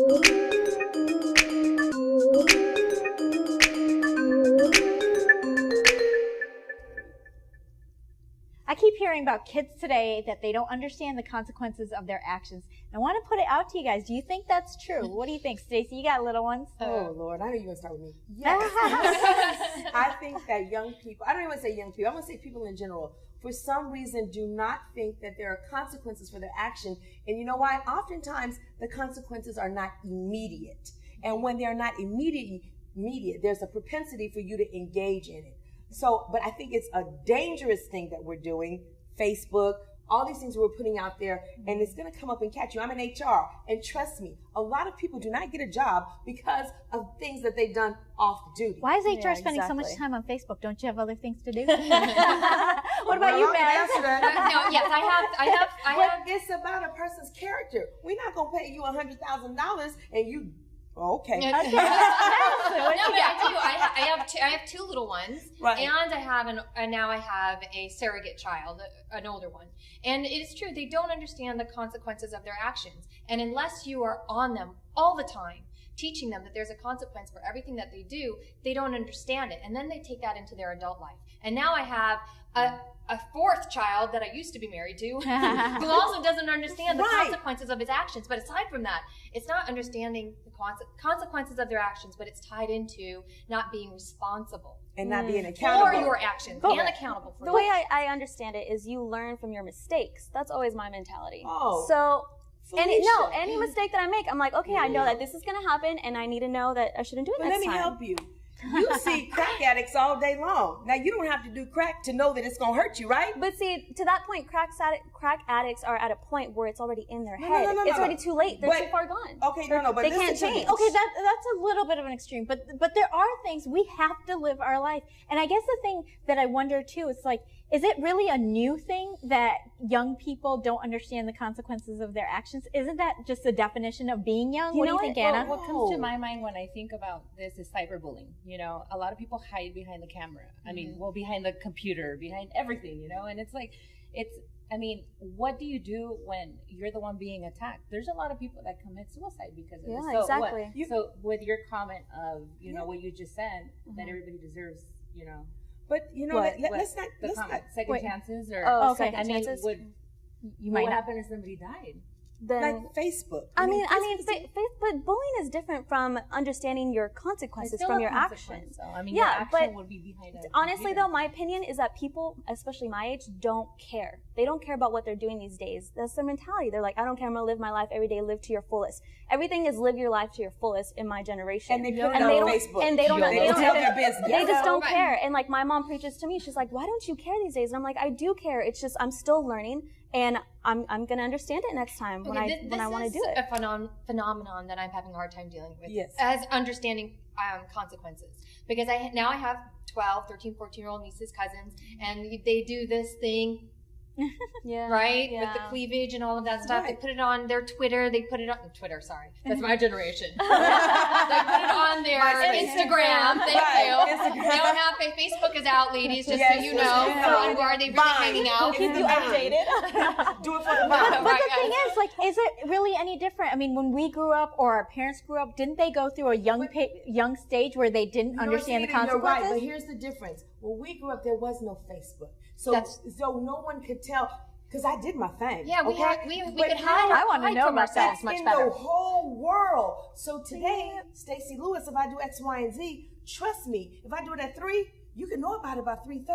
I keep hearing about kids today that they don't understand the consequences of their actions. I want to put it out to you guys. Do you think that's true? What do you think, Stacey? You got little ones. Oh, Lord. I know you're going to start with me. Yes. I think that young people, I don't even want to say young people, I want to say people in general, for some reason do not think that there are consequences for their action. And you know why? Oftentimes, the consequences are not immediate. And when they're not immediate, there's a propensity for you to engage in it. So, but I think it's a dangerous thing that we're doing, Facebook, all these things we're putting out there, and it's going to come up and catch you. I'm in HR, and trust me, a lot of people do not get a job because of things that they've done off duty. Why is HR spending so much time on Facebook? Don't you have other things to do? What about you, Matt? No, yes, I have. But it's about a person's character. We're not going to pay you $100,000 and you. Okay. No, but I have two little ones, right. And now I have a surrogate child, an older one. And it is true, they don't understand the consequences of their actions. And unless you are on them all the time, teaching them that there's a consequence for everything that they do, they don't understand it. And then they take that into their adult life. And now I have a fourth child that I used to be married to who also doesn't understand the consequences of his actions. But aside from that, it's not understanding the consequences of their actions, but it's tied into not being responsible. And not being accountable. For your actions and accountable for the way I understand it is you learn from your mistakes. That's always my mentality. Oh. So any mistake that I make, I'm like, okay, I know that this is going to happen, and I need to know that I shouldn't do it next time. Let me help you. You see crack addicts all day long. Now, you don't have to do crack to know that it's going to hurt you, right? But see, to that point, crack addicts are at a point where it's already in their head. It's already too late. They're too far gone. Okay, but they can't change. Okay, that's a little bit of an extreme. But there are things we have to live our life. And I guess the thing that I wonder, too, is like, is it really a new thing that young people don't understand the consequences of their actions? Isn't that just the definition of being young? What do you think, Anna? What comes to my mind when I think about this is cyberbullying. You know, a lot of people hide behind the camera. I mean, behind the computer, behind everything, you know? And it's like, what do you do when you're the one being attacked? There's a lot of people that commit suicide because of this. So exactly. So with your comment of, what you just said, that everybody deserves, But let's not second chances or second chances. What would happen if somebody died? Then, like Facebook. But bullying is different from understanding your consequences from your actions. So, your action would be behind it. Honestly, though, my opinion is that people, especially my age, don't care. They don't care about what they're doing these days. That's their mentality. They're like, I don't care. I'm going to live my life every day, live to your fullest. Everything is live your life to your fullest in my generation. And they put it on Facebook. And they don't tell their business. They just don't care. And like my mom preaches to me, she's like, why don't you care these days? And I'm like, I do care. It's just I'm still learning. And I'm going to understand it next time when I want to do it. This is a phenomenon that I'm having a hard time dealing with. Yes. As understanding consequences. Because I have 12, 13, 14-year-old nieces, cousins, and they do this thing, right? With the cleavage and all of that stuff. They put it on their Twitter. They put it on Twitter, sorry. That's my generation. They put it on their Instagram. Thank you. They don't have Facebook is out, ladies, just so you know. Where are they really hanging out? Keep you updated. Do it for the vibe. But the thing is, like, is it really any different? I mean, when we grew up or our parents grew up, didn't they go through a young stage where they didn't understand the consequences? You're right, but here's the difference. When we grew up, there was no Facebook. So no one could tell, because I did my thing. Yeah, we could hide. I want to know ourselves much better. In the whole world. So today, Stacey Lewis, if I do X, Y, and Z, trust me, if I do it at 3, you can know about it by 3:30.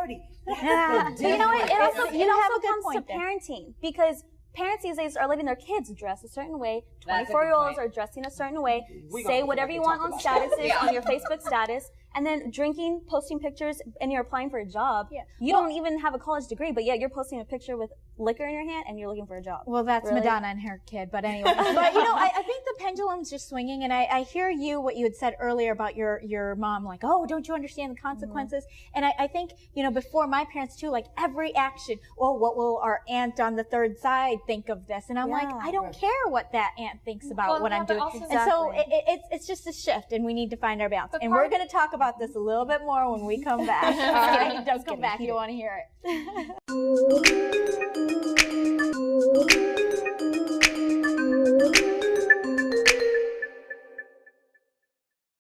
But you know what? It also comes to parenting, because parents these days are letting their kids dress a certain way. 24-year-olds are dressing a certain way. Say whatever you want on statuses, on your Facebook status. And then drinking, posting pictures, and you're applying for a job. Yeah. You don't even have a college degree, but yet you're posting a picture with liquor in your hand and you're looking for a job. Well, that's really? Madonna and her kid, but anyway. But I think the pendulum's just swinging, and I hear what you had said earlier about your mom, like, oh, don't you understand the consequences? Mm-hmm. And I think, before my parents too, like every action, what will our aunt on the third side think of this? And I'm like, I don't care what that aunt thinks about what I'm doing. And so it's just a shift, and we need to find our balance. And we're going to talk about this a little bit more when we come back. All right, don't come back. You want to hear it.